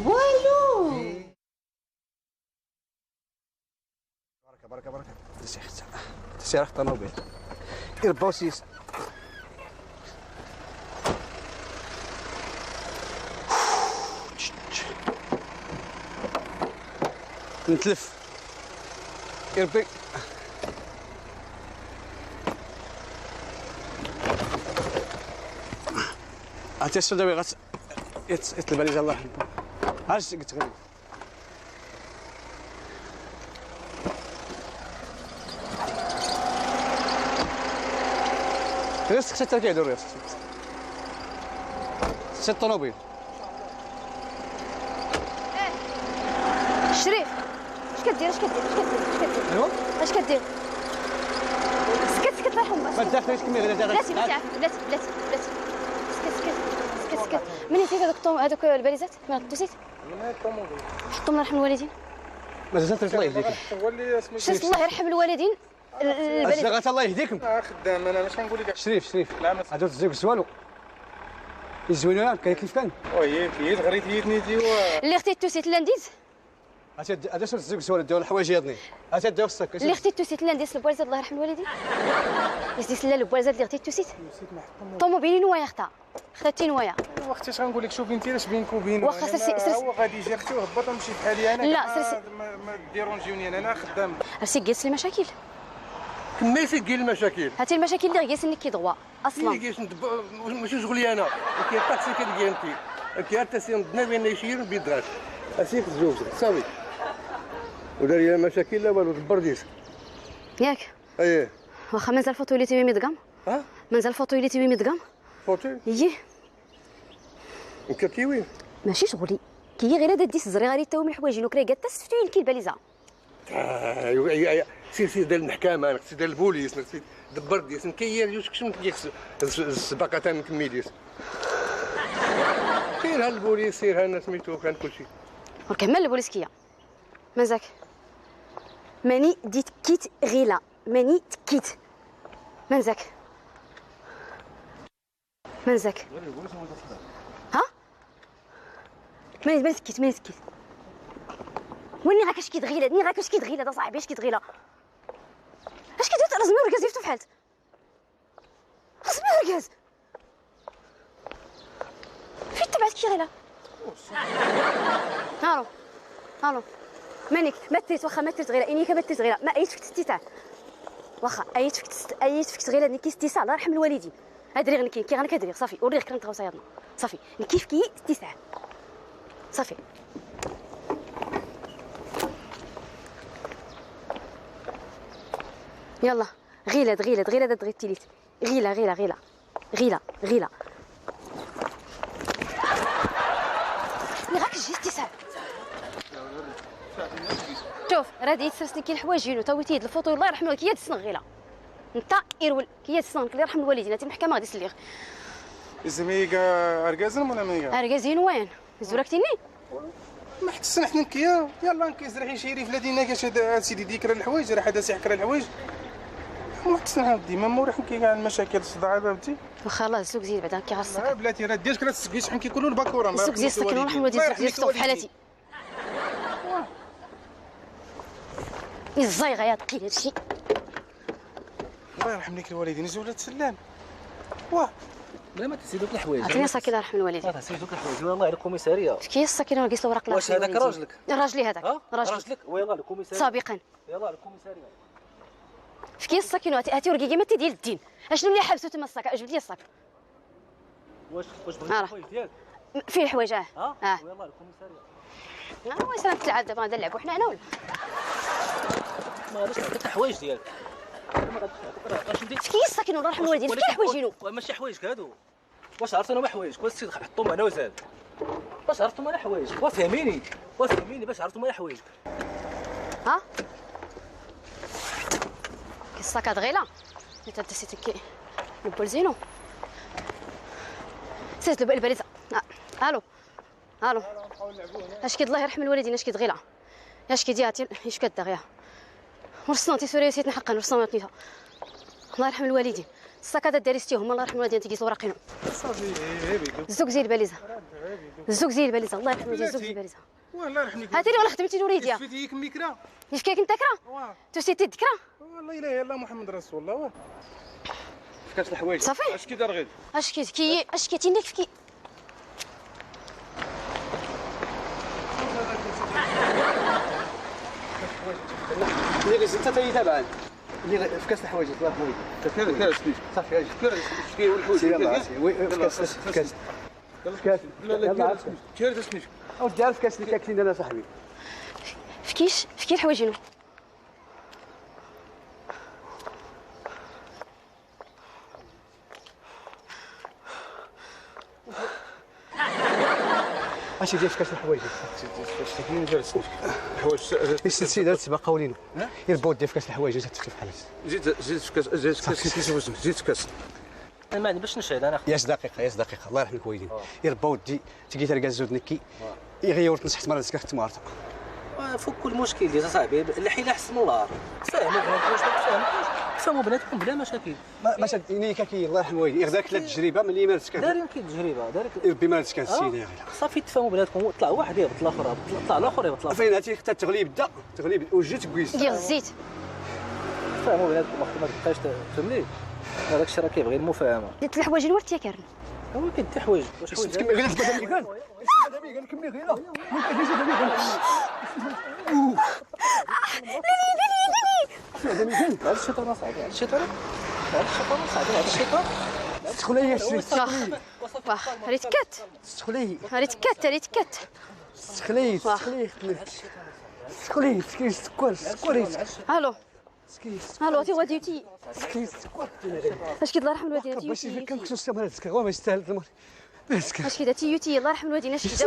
والو. بركه بركه تسير اختار نوبل البوسيس نتلف يربي عرفتي السوداوي يتلبى لي الله يحبه عرفت قلت غير ريس خصك تركي يدور ريس سي الطوموبيل شريف اش كدير ايوا اش كدير سكت الله يرحم ما تدخليش كمي غير بلاتي سكت من نسيت هذوك الباليزات ما نسيت حطهم الله يرحم الوالدين مازال الله يهديك هو اللي شفت الله يرحم الوالدين الباليزات الله يهديكم خدام انا اش غنقول لك شريف هادو تزيق السوالو يزوينوها كاين كيف كان وي كيت غريت يدني ديوا اللي اختي توسيت لانديز هذا شنو تزيق السوالو ديال الحوايج يضني هذا داو الصك اللي اختي توسيت لانديز البوالزاد الله يرحم الوالدين يزيد لا البوالزاد اللي اختي توسيت طوموبيلي نوايا اختي نوايا وقت اش غنقول لك شوفي انت اش بينك وبينه واخا سرسي هو غادي يجي اختي وهبط ونمشي بحالي انا لا سرسي ما ديرونجيوني انا خدام راسي جالس لي مشاكل كميتي كاين المشاكل هاتي المشاكل اللي جالس انك كيضوا اصلا كاينش ماشي شغلي انا كاين الطاكسي كدير انت كاين حتى سي ندنا بين يشير بيدراش اسيك تزوج صافي ودار لي مشاكل لا والو البرديس ياك اييه واخا مازال فوتو اللي تيوي مدقام ها مازال فوتو اللي تيوي مدقام فوتي اييه انت كيوي ماشي شغلي كي غير هذا ديس الزري غادي تاوي من الحوايج وكرا قالت تستفتي لك الباليزه ايوا سير ديال المحكمه سير ديال البوليس سير دبر ديس نكير جوج كشم السباقه تاع نكمي ديس سير البوليس سير انا سميتو كان كلشي وكمل البوليس كيا مازاك ماني ديت كيت غيلا ماني تكيت منزك ها ماني تكيت وين راك اش كيتغيلا ني راك اش كيتغيلا دا صاحبي اش كيتغيلا اش كيدير راه زعما ركاز يفتو فحالت زعما ركاز فين تبعت كي غيلا هالو مانيك ما تريت واخا ما تريت غير انيك ما تريت غير ما ايت فيك استيتاع واخا ايت فيك غير نكي استيساع الله يرحم الوالدين هادري غير كي غير كدري صافي وريك كنت غوصيادنا صافي كيف كي استيساع صافي يلا غيلا دغيا التيليت غيلا راك جي استيساع شوف راه ديت سرسني كي الحوايجين وتاويتي هاد الفوطو الله يرحم كي تسنغ غيلا انت ايرول كي تسنغ الله يرحم الوالدين هاتي المحكمه غادي تسليغ زميكا اركازن ولا ميكا اركازين وين زوركتيني ما حتى حنا نكيا يلا نكيس راح يشيري في لادينا كاش سيدي ديكرا الحوايج راه هذا سيحكر الحوايج ما حتى ديما مور حنكي كاع المشاكل الصداع بابتي واخا الله السوق زيد بعدا كي غصك بلاتي راه ديالك راه تسقيش حنكي كلو الباكوره السوق زيد سكن الله يرحم الوالدين السوق زيد في حالتي الزايغه يا ثقيل هادشي الله يرحم لك الوالدين زولات سلام واه لا ما تسيدوك الحوايج عطيني ساكن الله يرحم الوالدين تسيدوك الحوايج والله الكوميساريه كي الساكن ونقيس له ورق واش هذاك راجلك راجلي هذاك راجلك ويلا الكوميساريه سابقا يلا الكوميساريه في كيس الساكن هاتي ورقيقه متى ديال الدين اشنو اللي حبسو تما الساك جبت لي الساك واش بغيتي الحوايج ديالك فيه الحوايج يلا الكوميساريه واش راك تلعب دابا غادي نلعبوا حنا هنا ولا ما غاديش نعطيك الحوايج ديالك ما غاديش نعطيك اش في كيس الساكن الله يرحم الوالدين في حوايجينو ماشي حوايجك هادو واش عرفت انا ما حوايجك واش السيد حطهم معنا وزاد واش عرفتوا انا حوايجك وفهميني باش عرفتوا انا حوايجك ها كيس الساك غيلا انت دسيتي كي البولزينو سيت الباليزه الو اش كيد الله يرحم الوالدين اش كيد غيلا اش كيدياتي اش كدا غيا ورصناتي سوريا سيتنا حقا ورصناتنيها الله يرحم الوالدين الساكادا داريستيهم الله يرحم والدينا تيجي وراقينهم. صافي هابي الزوج زي الباليزه. الزوج زي الباليزه الله يرحم والدينا الزوج زي الباليزه. والله يرحمك. هاتي لي ولا خدمتي الوليديه. شفتي ياك ميكرا كيف كاين كنت كرا؟ واه توسيتي الذكرى؟ والله لا اله الا الله محمد رسول الله. واه كاس الحوايج صافي. اش كي دار غير اش كيتينيك في اللي غير ستة تيتابعان اللي في كاس الحوايج الله يرحمه كاس صافي اجي كاين والحوايج في كاس لا لا كاين تسميش او دار في كاس اللي كاكلين انا صاحبي في كي الحوايجينو. اش ديال في كاس الحوايج كاين جالس الحوايج السلسله تبقى قولينو يربوا ديال في كاس الحوايج تختلف بحال زيد في كاس زيد في كاس انا ما عندي باش نشهد انا ياس دقيقه الله يرحم الوالدين يربوا ودي تجي تلقى الزود نكي يغير تنصحت مرة تسكت تمارته فوق كل مشكل يا صاحبي الحيله احسن من النار. فهموا بناتكم واش ما تفهموش فهموا بناتكم بلا مشاكل. ما شاد كي الله يرحم الوالدين يغداك ثلاث تجربه ملي ما تسكت دارين كي تجربه دارك يربي ما تسكت السيده يا غير صافي تفهموا بناتكم طلع واحد يهبط الاخر طلع الاخر يهبط الاخر. فين هاتي حتى التغليب بدا تغليب وجيت كويس ديال الزيت. فهموا بناتكم ما تبقاش تفهمني هذاك الشيء راه كيبغي المفاهمه. درت الحوايجين ورتي يا كارن. هو كاين حتى حوايج واش حوايج كمل غير تبدا قال كمل غير هذا الشيطان صاحبي هذا الشيطان صاحبي هذا الشيطان تدخل هي ريت كات تدخلي ريت كات تدخلي تدخلي سكر الو الو تي غادي سكر اش كي الله يرحم الوالدين باش كان كنت استعمل السكر هو ما يستاهل المر اش كي داتي يوتي الله يرحم الوالدين اش كدا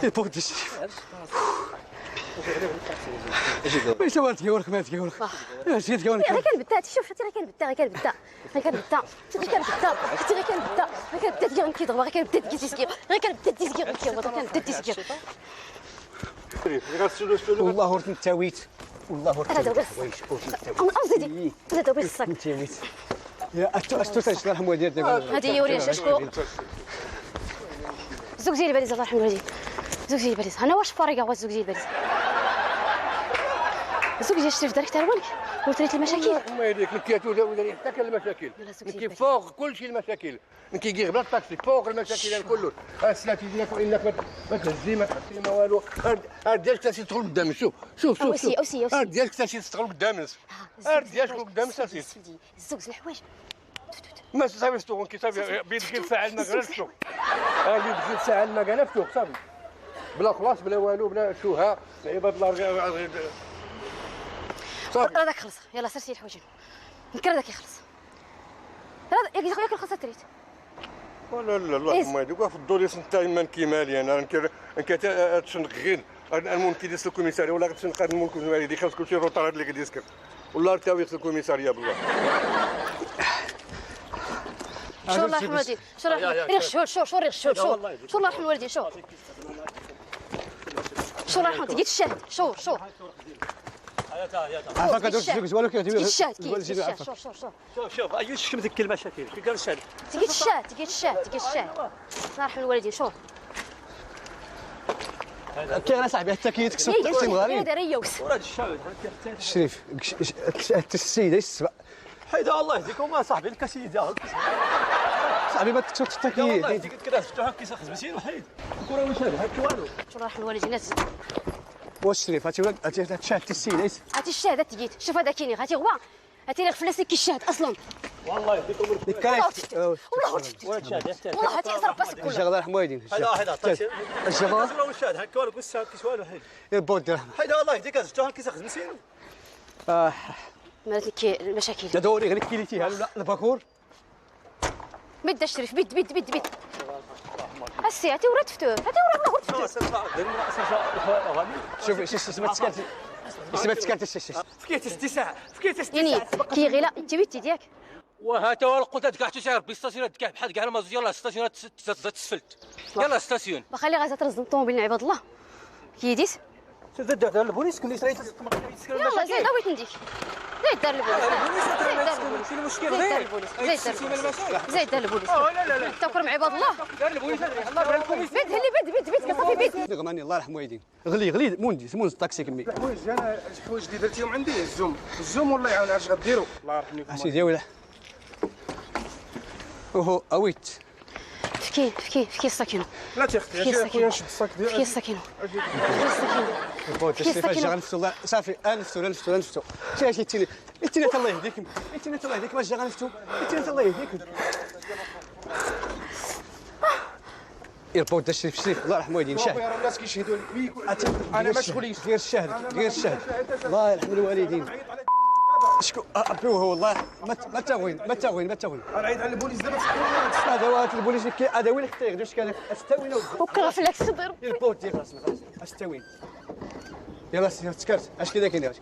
يبودي باش ما تقولك ما تقولك اش تقولك غير كنبدا شوف شتي غير كنبدا غير كنبدا ديال كيضرب غير كنبدا تيسكي غير كنبدا تيسكي غير كنبدا تيسكي والله ورت نتاويت والله ورت هذا بس زيدي هذا بس الصك نتاويت يا استو الله يرحم والديك هذه هي وريها شكون زوج ديال الباليز الله يرحم الوالدين زوج ديال الباليز انا واش فارقه هو زوج ديال الباليز زوج ديال الشريف دارك تاع الوالد وريت المشاكل ما يديك نكيات وداري حتى كان المشاكل نكي فوق كل شيء المشاكل نكي غير بلا الطاكسي فوق المشاكل كله السلاتي ديالك وانك ما تهزي ما تحطي ما والو ديالك تاسي تدخل قدام شوف أوسي. ديالك تاسي تدخل قدام ديالك قدام تاسي الزوج الحوايج ما صافي ستوغ كي صافي بيدك ساعه المكانه السوق بيدك ساعه المكانه السوق صافي بلا خلاص بلا والو بلا شوها العباد الله صافي هذاك خلص يلا سير الحوايج نكر هذاك يخلص هذا ياك الخلصه تريت لا اللهم يديك في الدور يسنت من كيمالي انا تشنق غير الممكن يدير الكوميساريه ولا تشنق الممكن يدير خاص كلشي روطار اللي قد يسكر والله تاوي الكوميساريه بالله شو الله يرحم الوالدين شو الله يرحم الوالدين شو الله يرحم تجي الشاهد شو عافاك هذوك الزوج والو تجي الشاهد شوف اي شكل ذيك المشاكل كي قال الشهد تجي الشاهد الله يرحم الوالدين شو كاين انا صاحبي حتى كي تكسب التقسيم غريب هذا ريوس وراه الشهد الشريف السيده السبع حيدا الله يهديكم ما صاحبي الكاسيده صاحبي ما تكسب حتى والله كي يهديك كذا شفتوها كيسا خزمتين وحيد الكره واش هذا هكا والو شو الله يرحم الوالدين ناس واش الشريف هاتي شاهدتي السيده هاتي الشاهد تجيت شوف هذا كاين هاتي هو هاتي لي فلاسك كي الشاهد اصلا والله يهديكم والله هاتي ضرب راسك كله الله يرحم والدين هذا طاشي الشغل شنو الشهد هكا والو قص كيس والو حيد يربود الرحمه حيدا والله يهديك شفتوها كيسا خزمتين مالك المشاكل لا دوري غير كيليتيها ولا الباكور بد الشريف بد هسي هاتي ورا تفتوه هاتي ورا شوف سمعت سكرت فكيت 6 ساعه فكيت 6 يعني كي غير انت ويتي ديالك وهاتا ورا قلت كاع تسعر بستاسيونات كاع بحال كاع المازوت يلاه ستاسيونات تسفلت يلاه ستاسيون وخلي غازه ترزم الطوموبيل عباد الله كي يديت زيد دار البوليس كنت سريت يلا زيد اويت نديك زيد دار البوليس شنو المشكل زيد دار البوليس زيد دار البوليس توكر مع عباد الله دار البوليس الله بلا الكوميس بيد هلي بيد صافي بيد غماني الله يرحم والدين غلي موندي الطاكسي كمي الحوايج انا الحوايج اللي درتيهم عندي الزوم والله يعاون اش غديروا الله يرحم لكم اسيدي ولا اوهو اويت فكي السكينه لا تيختي اجي اخويا نشد الصاك فكي ديالك السكينه بوت السيفاش غنفتو صافي نفتو تي الله يهديك الله يهديك واش غنفتو الله يهديك يربوط الشريف الله يرحم والدين شاهد راه الناس كيشهدوا لك انا مشغوليش غير الشهد الله يرحم الوالدين شكون ابوه والله ما تاوين غنعيط على البوليس دابا ادوات البوليس هذا وين خطير دوش كان استوينا وكرف لك صدر البوت ديال راسنا خلاص استوين يلا تسكرت اش كذا كاين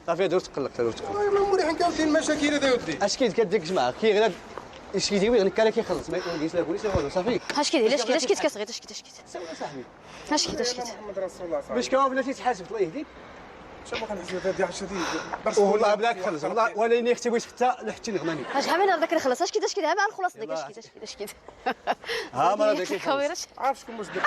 صافي دور تقلق ما مريحين كاين المشاكل هذا ودي اش كاين كديك جماعه كي غير اش كيدير غير كان كيخلص ما يجيش لا البوليس لا والو صافي اش كيدير اش كيت كتغيط اش كيت سوي صاحبي اش كيت محمد رسول الله صاحبي باش كان بلاتي تحاسب الله يهديك شنو كنحسب هذه 10 دقائق والله بلاك خلص والله ولا اني اختي بغيت حتى لحتي نغماني اش عامل هذاك نخلص اش كيت ها مع الخلاص ديك اش كيت ها مرة ديك الكاميرا عارف شكون واش درت